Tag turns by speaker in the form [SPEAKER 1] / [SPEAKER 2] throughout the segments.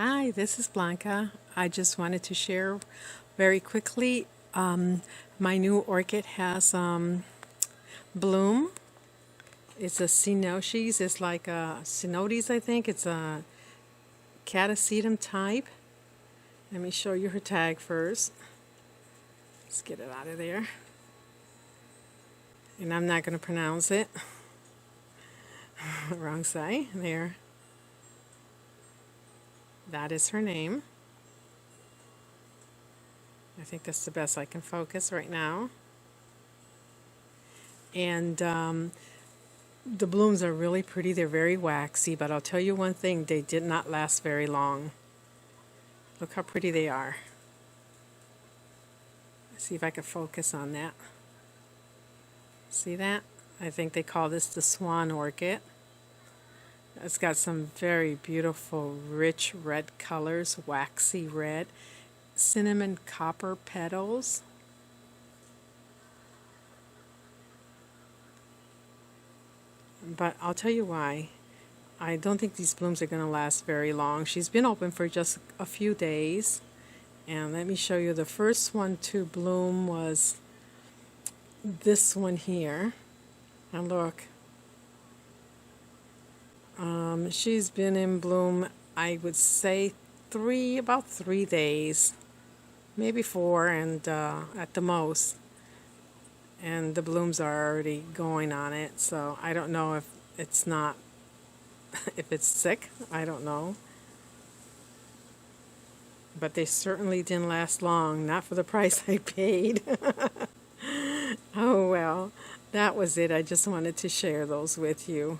[SPEAKER 1] Hi, this is Blanca. I just wanted to share very quickly. My new orchid has bloom. It's a Cycnodes. It's like a Cycnodes, I think. It's a Ctsm type. Let me show you her tag first. Let's get it out of there. And I'm not going to pronounce it. Wrong side. There. That is her name. I think that's the best I can focus right now. And the blooms are really pretty. They're very waxy, but I'll tell you one thing, they did not last very long. Look how pretty they are. Let's see if I can focus on that. See that? I think they call this the Swan Orchid. It's got some very beautiful, rich red colors, waxy red, cinnamon copper petals. But I'll tell you why. I don't think these blooms are going to last very long. She's been open for just a few days. And let me show you, the first one to bloom was this one here. And look. She's been in bloom, I would say about 3 days, maybe 4, and at the most. And the blooms are already going on it, so I don't know if it's not, if it's sick, I don't know. But they certainly didn't last long, not for the price I paid. Oh well, that was it. I just wanted to share those with you.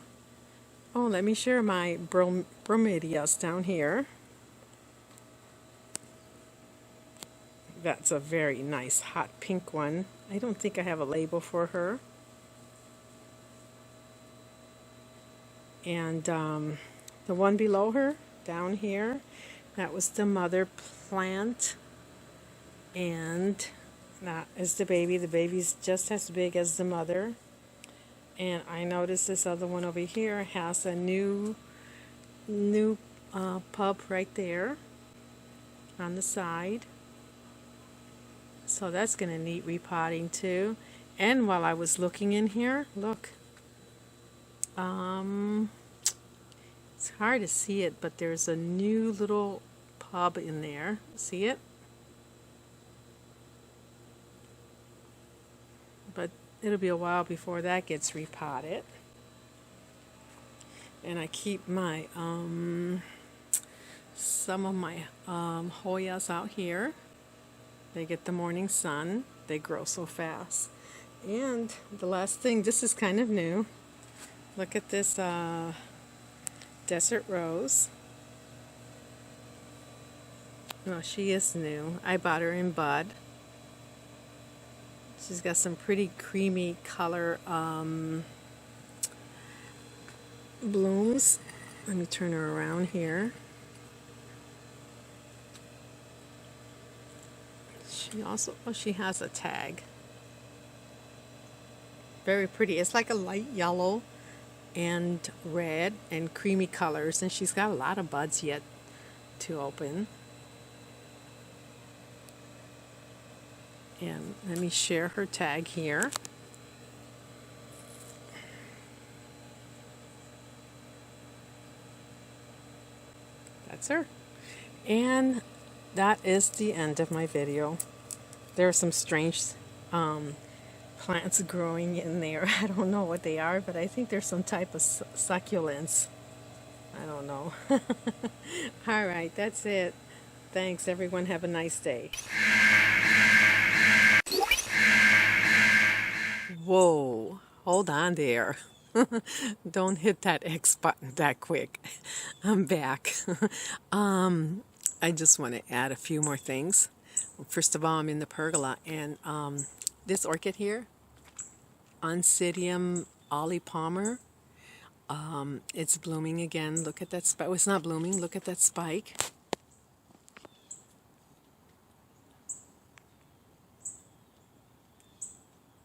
[SPEAKER 1] Oh, let me share my bromeliads down here. That's a very nice hot pink one. I don't think I have a label for her. And the one below her, down here, that was the mother plant. And that is the baby. The baby's just as big as the mother. And I noticed this other one over here has a new pub right there on the side. So that's going to need repotting too. And while I was looking in here, look. It's hard to see it, but there's a new little pub in there. See it? But it'll be a while before that gets repotted. And I keep my some of my Hoyas out here. They get the morning sun. They grow so fast. And the last thing, this is kind of new. Look at this desert rose. No, she is new. I bought her in bud. She's got some pretty creamy color blooms. Let me turn her around here. She has a tag. Very pretty. It's like a light yellow and red and creamy colors, and she's got a lot of buds yet to open. And let me share her tag here. That's her. And that is the end of my video. There are some strange plants growing in there. I don't know what they are, but I think there's some type of succulents. I don't know. All right, that's it. Thanks, everyone. Have a nice day. Whoa, hold on there. Don't hit that X button that quick. I'm back. I just want to add a few more things. First of all, I'm in the pergola, and this orchid here, Oncidium olipalmer, it's blooming again. Look at that spike. Oh, it's not blooming. Look at that spike.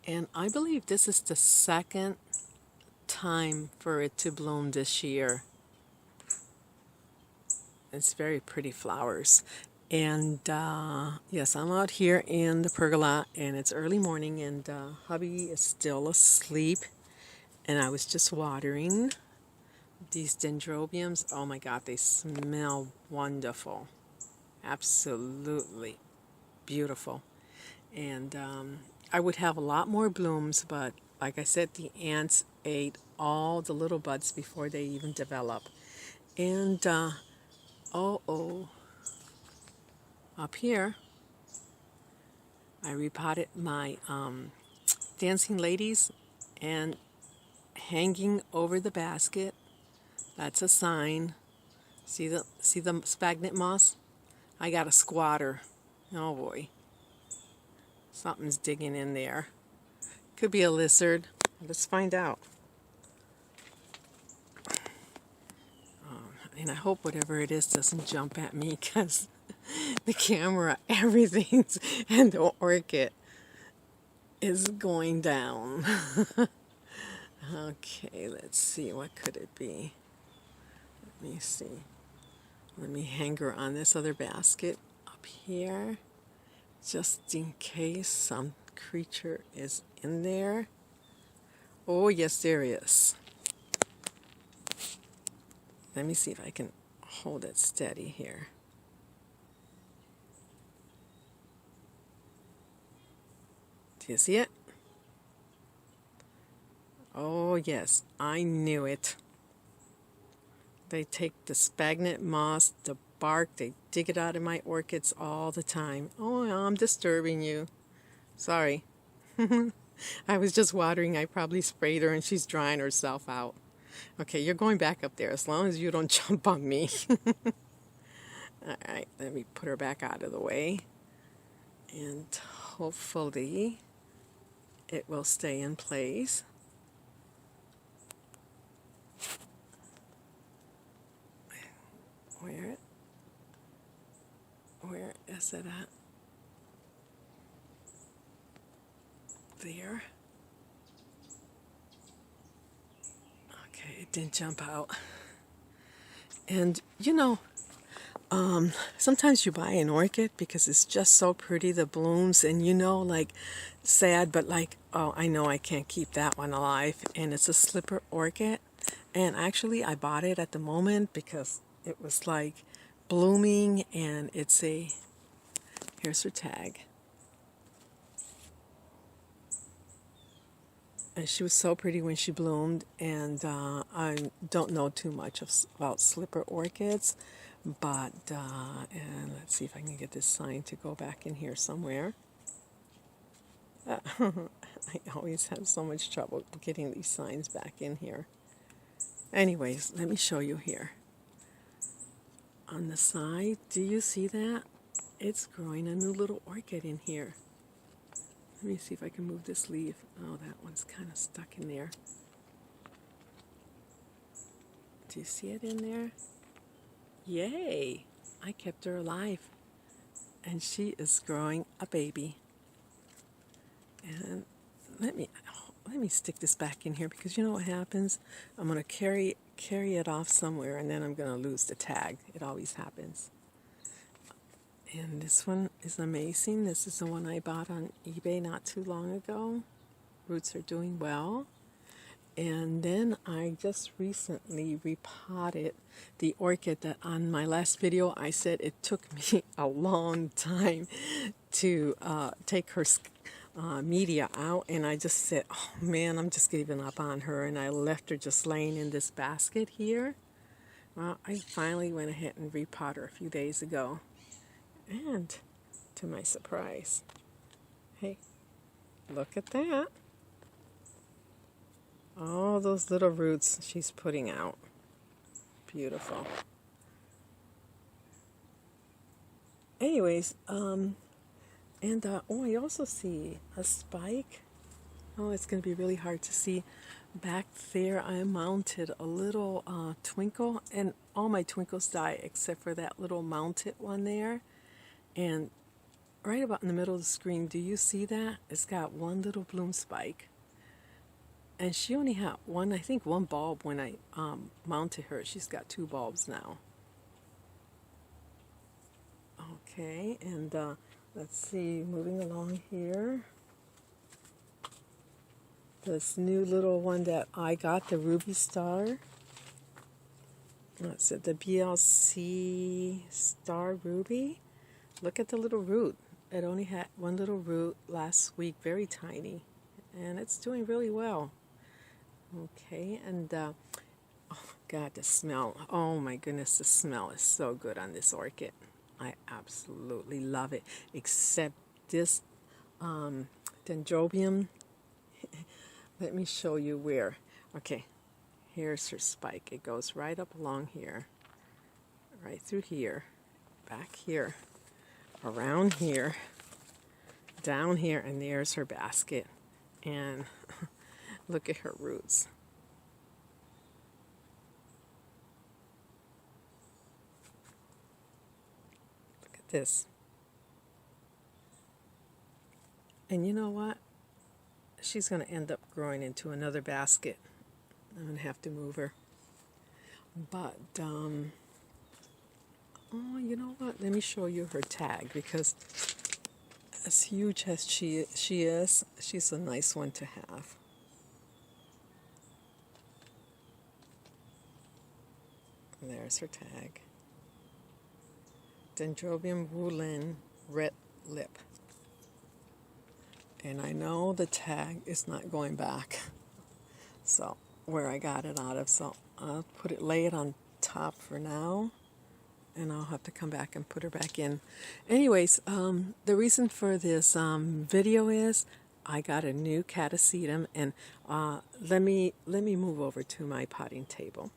[SPEAKER 1] And I believe this is the second time for it to bloom this year. It's very pretty flowers. And yes, I'm out here in the pergola, and it's early morning, and hubby is still asleep. And I was just watering these dendrobiums. Oh my God, they smell wonderful. Absolutely beautiful. And I would have a lot more blooms, but like I said, the ants ate all the little buds before they even develop. And up here, I repotted my dancing ladies, and hanging over the basket, that's a sign. See the sphagnum moss? I got a squatter. Oh boy. Something's digging in there. Could be a lizard. Let's find out. And I hope whatever it is doesn't jump at me, because the camera, everything's, and the orchid is going down. Okay, let's see. What could it be? Let me see. Let me hang her on this other basket up here, just in case some creature is in there. Oh, yes, there is. Let me see if I can hold it steady here. Do you see it? Oh, yes, I knew it. They take the sphagnum moss, the bark, they dig it out of my orchids all the time. Oh, I'm disturbing you. Sorry. I was just watering. I probably sprayed her and she's drying herself out. Okay, you're going back up there as long as you don't jump on me. All right, let me put her back out of the way. And hopefully it will stay in place. Where is it at? There. Okay, it didn't jump out. And you know, sometimes you buy an orchid because it's just so pretty, the blooms, and you know, like, sad, but like, oh, I know I can't keep that one alive. And it's a slipper orchid. And actually, I bought it at the moment because it was like blooming, and it's a, here's her tag. And she was so pretty when she bloomed, and I don't know too much about slipper orchids, but and let's see if I can get this sign to go back in here somewhere. I always have so much trouble getting these signs back in here. Anyways, let me show you here. On the side, do you see that? It's growing a new little orchid in here. Let me see if I can move this leaf. Oh, that one's kind of stuck in there. Do you see it in there? Yay! I kept her alive. And she is growing a baby. And let me stick this back in here, because you know what happens? I'm going to carry it off somewhere, and then I'm going to lose the tag. It always happens. And this one is amazing. This is the one I bought on eBay not too long ago. Roots are doing well. And then I just recently repotted the orchid that on my last video I said it took me a long time to take her media out. And I just said, oh man, I'm just giving up on her. And I left her just laying in this basket here. Well, I finally went ahead and repotted her a few days ago. And to my surprise, hey, look at that. All those little roots she's putting out. Beautiful. Anyways, oh, I also see a spike. Oh, it's going to be really hard to see. Back there, I mounted a little twinkle, and all my twinkles die except for that little mounted one there. And right about in the middle of the screen, do you see that? It's got one little bloom spike. And she only had I think one bulb when I mounted her. She's got two bulbs now. Okay, and let's see, moving along here. This new little one that I got, the Ruby Star. That's it, the BLC Star Ruby. Look at the little root. It only had one little root last week, very tiny, and it's doing really well. Okay, and oh God, the smell. Oh my goodness, the smell is so good on this orchid. I absolutely love it, except this dendrobium. Let me show you where. Okay, here's her spike. It goes right up along here, right through here, back here, around here, down here, and there's her basket. And look at her roots. Look at this. And you know what? She's going to end up growing into another basket. I'm going to have to move her. But, oh, you know what? Let me show you her tag, because as huge as she is, she's a nice one to have. There's her tag. Dendrobium Wulin Red Lip. And I know the tag is not going back. So, where I got it out of. So, I'll lay it on top for now. And I'll have to come back and put her back in. Anyways, the reason for this video is I got a new Ctsm, and let me move over to my potting table.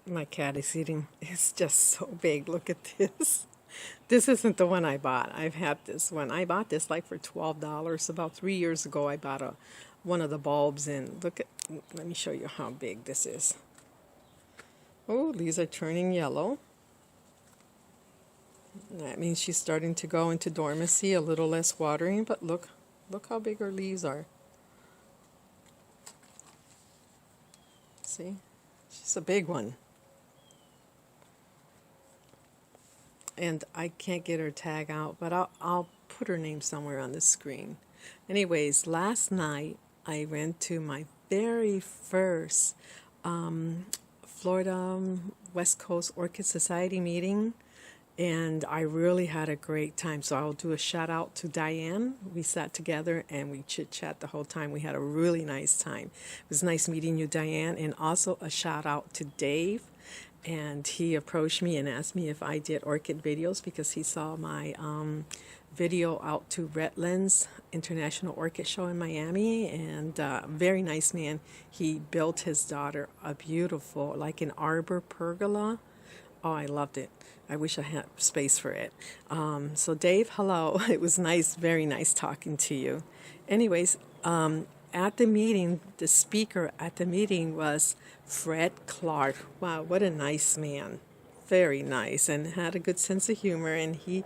[SPEAKER 1] My Ctsm is just so big. Look at this. This isn't the one I bought. I've had this one. I bought this like for $12. About 3 years ago, I bought one of the bulbs, and look at. Let me show you how big this is. Oh, these are turning yellow. That means she's starting to go into dormancy, a little less watering, but look how big her leaves are. See? She's a big one. And I can't get her tag out, but I'll put her name somewhere on the screen. Anyways, last night I went to my very first Florida West Coast Orchid Society meeting, and I really had a great time. So I'll do a shout out to Diane. We sat together and we chit-chat the whole time. We had a really nice time. It was nice meeting you, Diane. And also a shout out to Dave. And he approached me and asked me if I did orchid videos, because he saw my video out to Redlands International Orchid Show in Miami. And very nice man. He built his daughter a beautiful, like an arbor pergola. Oh, I loved it. I wish I had space for it. So Dave, hello. It was nice, very nice talking to you. Anyways, at the meeting, the speaker at the meeting was Fred Clark. Wow, what a nice man. Very nice, and had a good sense of humor, and he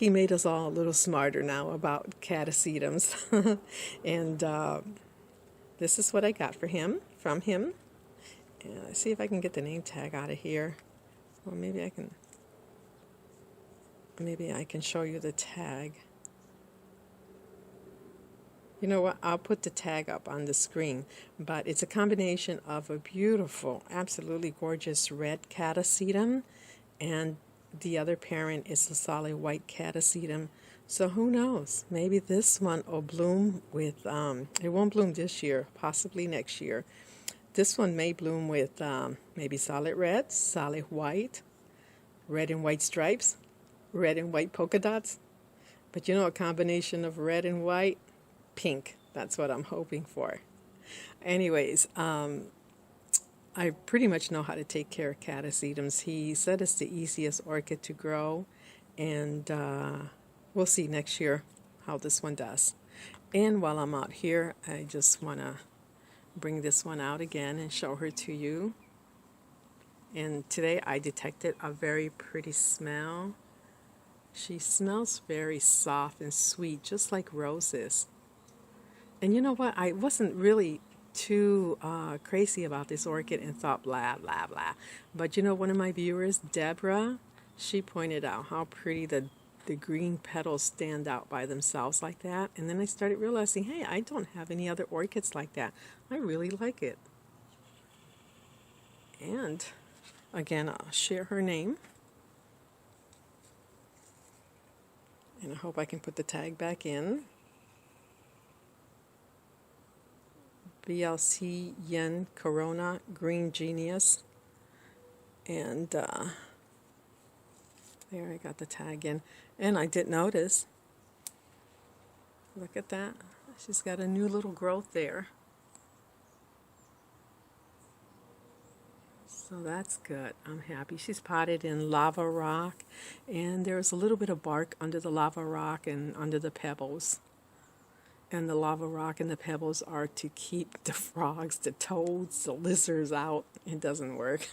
[SPEAKER 1] made us all a little smarter now about catasetums. And this is what I got from him. And let's see if I can get the name tag out of here. Or maybe I can show you the tag. You know what? I'll put the tag up on the screen. But it's a combination of a beautiful, absolutely gorgeous red catasetum, and the other parent is a solid white catasetum. So who knows? Maybe this one will bloom with, it won't bloom this year, possibly next year. This one may bloom with maybe solid red, solid white, red and white stripes, red and white polka dots. But you know, a combination of red and white, pink. That's what I'm hoping for. Anyways, I pretty much know how to take care of catasetums. He said it's the easiest orchid to grow, and we'll see next year how this one does. And while I'm out here, I just want to bring this one out again and show her to you. And today I detected a very pretty smell. She smells very soft and sweet, just like roses. And you know what? I wasn't really too crazy about this orchid and thought blah, blah, blah. But you know, one of my viewers, Deborah, she pointed out how pretty the green petals stand out by themselves like that. And then I started realizing, hey, I don't have any other orchids like that. I really like it. And again, I'll share her name. And I hope I can put the tag back in. BLC Yen Corona Green Genius. And there, I got the tag in. And I did notice, look at that. She's got a new little growth there. So that's good. I'm happy. She's potted in lava rock, and there's a little bit of bark under the lava rock and under the pebbles. And the lava rock and the pebbles are to keep the frogs, the toads, the lizards out. It doesn't work.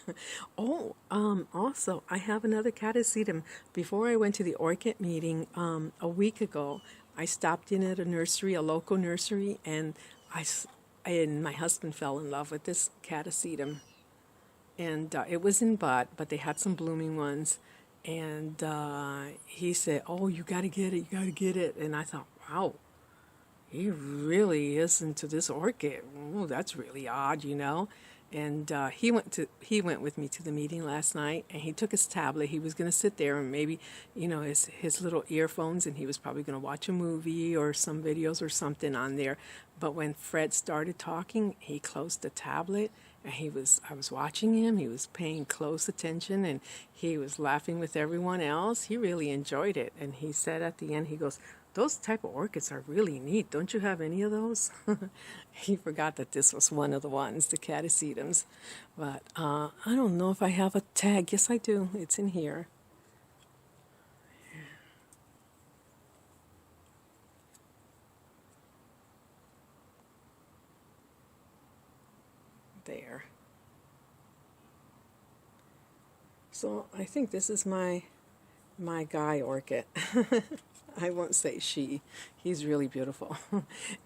[SPEAKER 1] Oh, also, I have another catasetum. Before I went to the orchid meeting a week ago, I stopped in at a nursery, a local nursery, and my husband fell in love with this catasetum. And it was in bud, but they had some blooming ones. And he said, oh, you got to get it, you got to get it. And I thought, wow, he really is into this orchid. Oh, that's really odd, you know. And he went with me to the meeting last night, and he took his tablet. He was going to sit there and maybe, you know, his little earphones, and he was probably going to watch a movie or some videos or something on there. But when Fred started talking, he closed the tablet, and I was watching him. He was paying close attention, and he was laughing with everyone else. He really enjoyed it. And he said at the end, he goes, those type of orchids are really neat. Don't you have any of those? He forgot that this was one of the ones, the catasetums. But I don't know if I have a tag. Yes, I do. It's in here. There. So I think this is my guy orchid. I won't say she. He's really beautiful.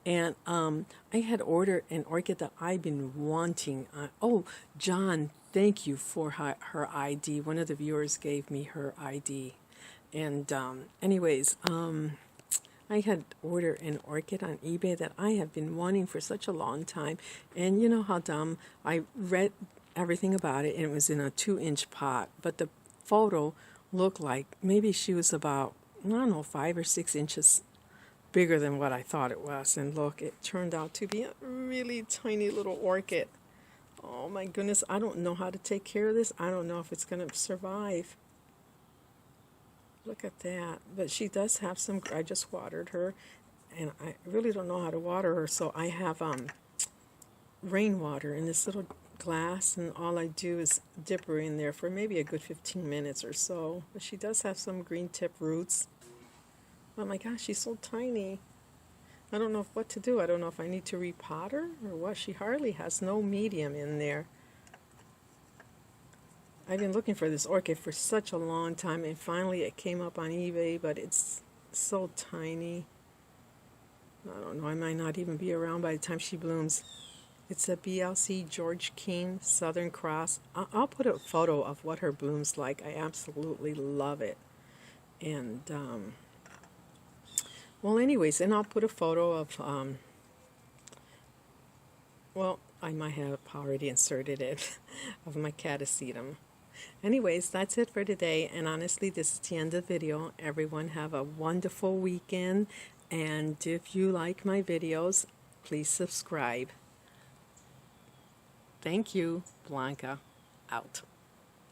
[SPEAKER 1] And I had ordered an orchid that I've been wanting. Oh, John, thank you for her ID. One of the viewers gave me her ID. And anyways, I had ordered an orchid on eBay that I have been wanting for such a long time. And you know how dumb, I read everything about it, and it was in a 2-inch pot. But the photo looked like maybe she was about, I don't know, 5 or 6 inches bigger than what I thought it was. And look, it turned out to be a really tiny little orchid. Oh my goodness, I don't know how to take care of this. I don't know if it's going to survive. Look at that. But she does have some, I just watered her, and I really don't know how to water her. So I have rainwater in this little glass, and all I do is dip her in there for maybe a good 15 minutes or so. But she does have some green tip roots. Oh my gosh, she's so tiny. I don't know what to do. I don't know if I need to repot her or what. She hardly has no medium in there. I've been looking for this orchid for such a long time, and finally it came up on eBay, but it's so tiny. I don't know, I might not even be around by the time she blooms. It's a BLC George King Southern Cross. I'll put a photo of what her blooms like. I absolutely love it. And, well, anyways, and I'll put a photo of, well, I might have already inserted it, of my catasetum. Anyways, that's it for today, and honestly, this is the end of the video. Everyone have a wonderful weekend, and if you like my videos, please subscribe. Thank you. Blanca, out.